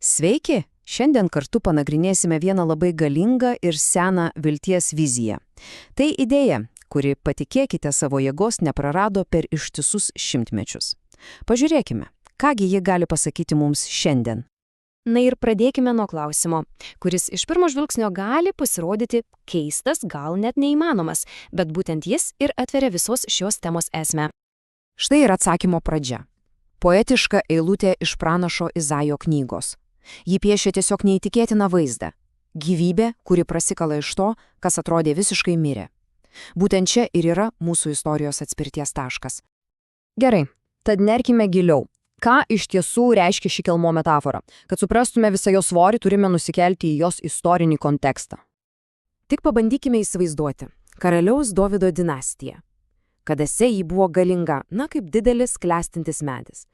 Sveiki! Šiandien kartu panagrinėsime vieną labai galingą ir seną vilties viziją. Tai idėja, kuri, patikėkite, savo jėgos neprarado per ištisus šimtmečius. Pažiūrėkime, kągi ji gali pasakyti mums šiandien. Na ir pradėkime nuo klausimo, kuris iš pirmo žvilgsnio gali pasirodyti keistas, gal net neįmanomas, bet būtent jis ir atveria visos šios temos esmę. Štai ir atsakymo pradžia. Poetiška eilutė iš pranašo Izaijo knygos. Ji piešia tiesiog neįtikėtiną vaizdą. Gyvybė, kuri prasikala iš to, kas atrodė visiškai mirę. Būtent čia ir yra mūsų istorijos atspirties taškas. Gerai, tad nerkime giliau. Ką iš tiesų reiškia ši kelmo metafora? Kad suprastume visą jos svorį, turime nusikelti į jos istorinį kontekstą. Tik pabandykime įsivaizduoti. Karaliaus Dovydo dinastija. Kadase ji buvo galinga, kaip didelis klestintis medis.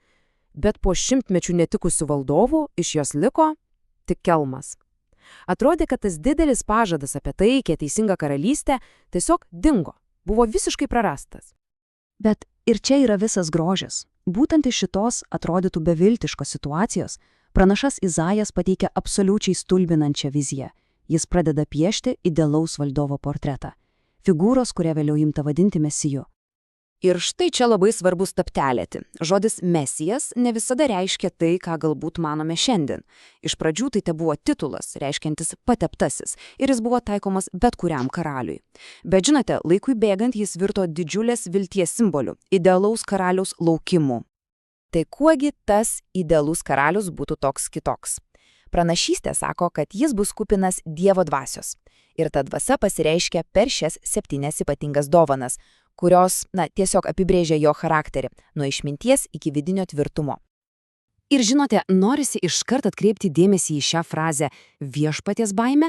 Bet po šimtmečių netikusių valdovų iš jos liko tik kelmas. Atrodė, kad tas didelis pažadas apie taikę teisingą karalystę tiesiog dingo, buvo visiškai prarastas. Bet ir čia yra visas grožis. Būtent iš šitos atrodytų beviltiškos situacijos pranašas Izaijas pateikia absoliučiai stulbinančią viziją. Jis pradeda piešti idealaus valdovo portretą. Figūros, kurią vėliau imta vadinti mesiju. Ir štai čia labai svarbu stabtelėti. Žodis mesijas ne visada reiškia tai, ką galbūt manome šiandien. Iš pradžių tai tebuvo titulas, reiškiantis pateptasis, ir jis buvo taikomas bet kuriam karaliui. Bet žinote, laikui bėgant jis virto didžiulės vilties simboliu, idealaus karaliaus laukimu. Tai kuogi tas idealus karalius būtų toks kitoks? Pranašystė sako, kad jis bus kupinas Dievo dvasios. Ir ta dvasia pasireiškia per šias 7 ypatingas dovanas, kurios, tiesiog apibrėžia jo charakterį, nuo išminties iki vidinio tvirtumo. Ir žinote, norisi iškart atkreipti dėmesį į šią frazę viešpaties baimė.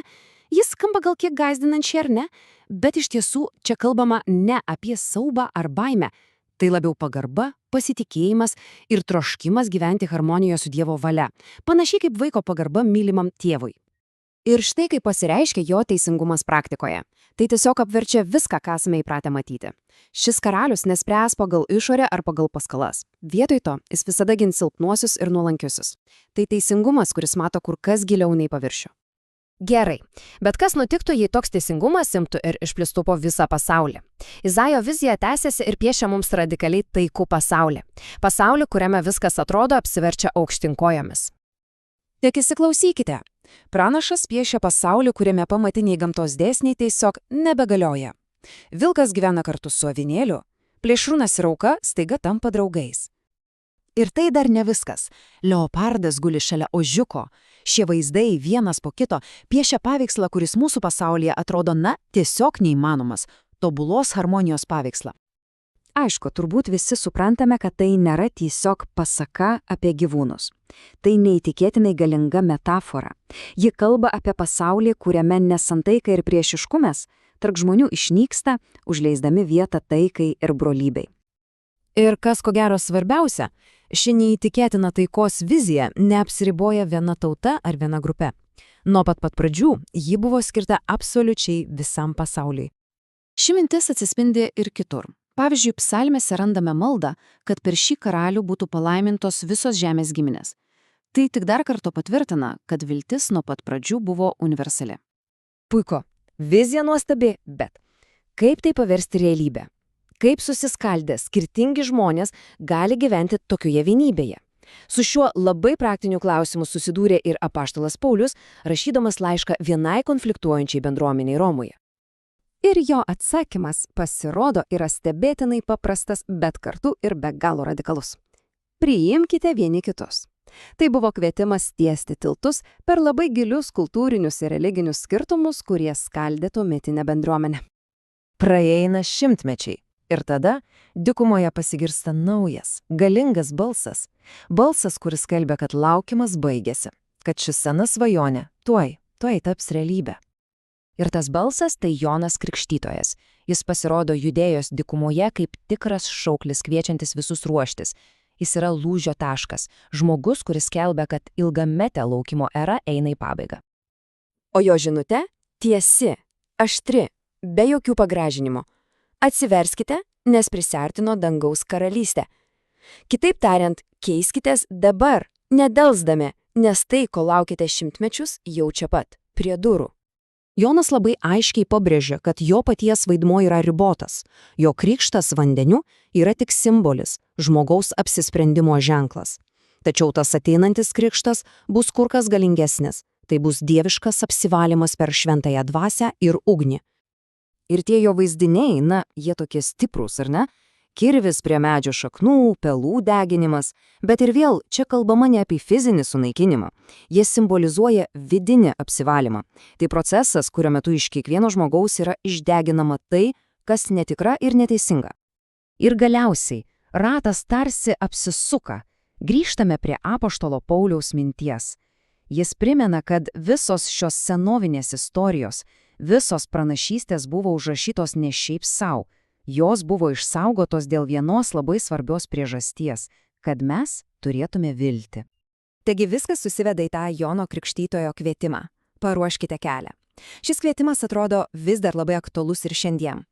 Jis skamba gal kiek gąsdinančiai ar ne, bet iš tiesų čia kalbama ne apie siaubą ar baimę. Tai labiau pagarba, pasitikėjimas ir troškimas gyventi harmonijoje su Dievo valia, panašiai kaip vaiko pagarba mylimam tėvui. Ir štai kaip pasireiškia jo teisingumas praktikoje. Tai tiesiog apverčia viską, ką esame įpratę matyti. Šis karalius nespręs pagal išorę ar pagal paskalas. Vietoj to jis visada gins silpnuosius ir nuolankiusius. Tai teisingumas, kuris mato kur kas giliau nei paviršių. Gerai, bet kas nutiktų, jei toks teisingumas imtų ir išplistų po visą pasaulį? Izaijo vizija tęsiasi ir piešia mums radikaliai taikų pasaulį. Pasaulį, kuriame viskas atrodo apsiverčia aukštyn kojomis. Tik įsiklausykite. Pranašas piešia pasaulį, kuriame pamatiniai gamtos dėsniai tiesiog nebegalioja. Vilkas gyvena kartu su avinėliu, plėšrūnas ir auka staiga tampa draugais. Ir tai dar ne viskas. Leopardas guli šalia ožiuko. Šie vaizdai vienas po kito piešia paveikslą, kuris mūsų pasaulyje atrodo, tiesiog neįmanomas, tobulos harmonijos paveikslą. Aišku, turbūt visi suprantame, kad tai nėra tiesiog pasaka apie gyvūnus. Tai neįtikėtinai galinga metafora. Ji kalba apie pasaulį, kuriame nesantaika ir priešiškumas tarp žmonių išnyksta, užleisdami vietą taikai ir brolybei. Ir kas ko gero svarbiausia, ši neįtikėtina taikos vizija neapsiriboja viena tauta ar viena grupė. Nuo pat pradžių ji buvo skirta absoliučiai visam pasauliui. Ši mintis atsispindi ir kitur. Pavyzdžiui, psalmėse randame maldą, kad per šį karalių būtų palaimintos visos žemės giminės. Tai tik dar kartą patvirtina, kad viltis nuo pat pradžių buvo universali. Puiku, vizija nuostabi, bet kaip tai paversti realybę? Kaip susiskaldę skirtingi žmonės gali gyventi tokioje vienybėje? Su šiuo labai praktiniu klausimu susidūrė ir apaštalas Paulius, rašydamas laišką vienai konfliktuojančiai bendruomeniai Romoje. Ir jo atsakymas, pasirodo, yra stebėtinai paprastas, bet kartu ir be galo radikalus. Priimkite vieni kitus. Tai buvo kvietimas tiesti tiltus per labai gilius kultūrinius ir religinius skirtumus, kurie skaldė tuometinę bendruomenę. Praeina šimtmečiai. Ir tada dykumoje pasigirsta naujas, galingas balsas. Balsas, kuris skelbia, kad laukimas baigėsi, kad ši sena svajonė tuoj taps realybė. Ir tas balsas tai Jonas Krikštytojas. Jis pasirodo Judėjos dykumoje kaip tikras šauklis kviečiantis visus ruoštis. Jis yra lūžio taškas, žmogus, kuris skelbia, kad ilgametė laukimo era eina į pabaigą. O jo žinutė tiesi, aštri, be jokių pagražinimų. Atsiverskite, nes prisiartino dangaus karalystė. Kitaip tariant, keiskitės dabar, nedelsdami, Nes tai, ko laukite šimtmečius, jau čia pat, prie durų. Jonas labai aiškiai pabrėžia, kad jo paties vaidmuo yra ribotas. Jo krikštas vandeniu yra tik simbolis, žmogaus apsisprendimo ženklas. Tačiau tas ateinantis krikštas bus kur kas galingesnis. Tai bus dieviškas apsivalymas per šventąją dvasią ir ugnį. Ir tie jo vaizdiniai, jie tokie stiprūs, ar ne? Kirvis prie medžio šaknų, pelų deginimas, bet ir vėl čia kalbama ne apie fizinį sunaikinimą. Jie simbolizuoja vidinį apsivalymą. Tai procesas, kurio metu iš kiekvieno žmogaus yra išdeginama tai, kas netikra ir neteisinga. Ir galiausiai, ratas tarsi apsisuka. Grįžtame prie apaštalo Pauliaus minties. Jis primena, kad visos šios senovinės istorijos, visos pranašystės buvo užrašytos ne šiaip savo. Jos buvo išsaugotos dėl vienos labai svarbios priežasties, kad mes turėtume viltį. Taigi viskas susiveda į tą Jono Krikštytojo kvietimą. Paruoškite kelią. Šis kvietimas atrodo vis dar labai aktualus ir šiandien.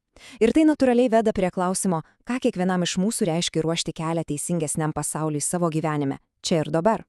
Ir tai natūraliai veda prie klausimo, ką kiekvienam iš mūsų reiškia ruošti kelią teisingesniam pasauliui savo gyvenime, čia ir dabar.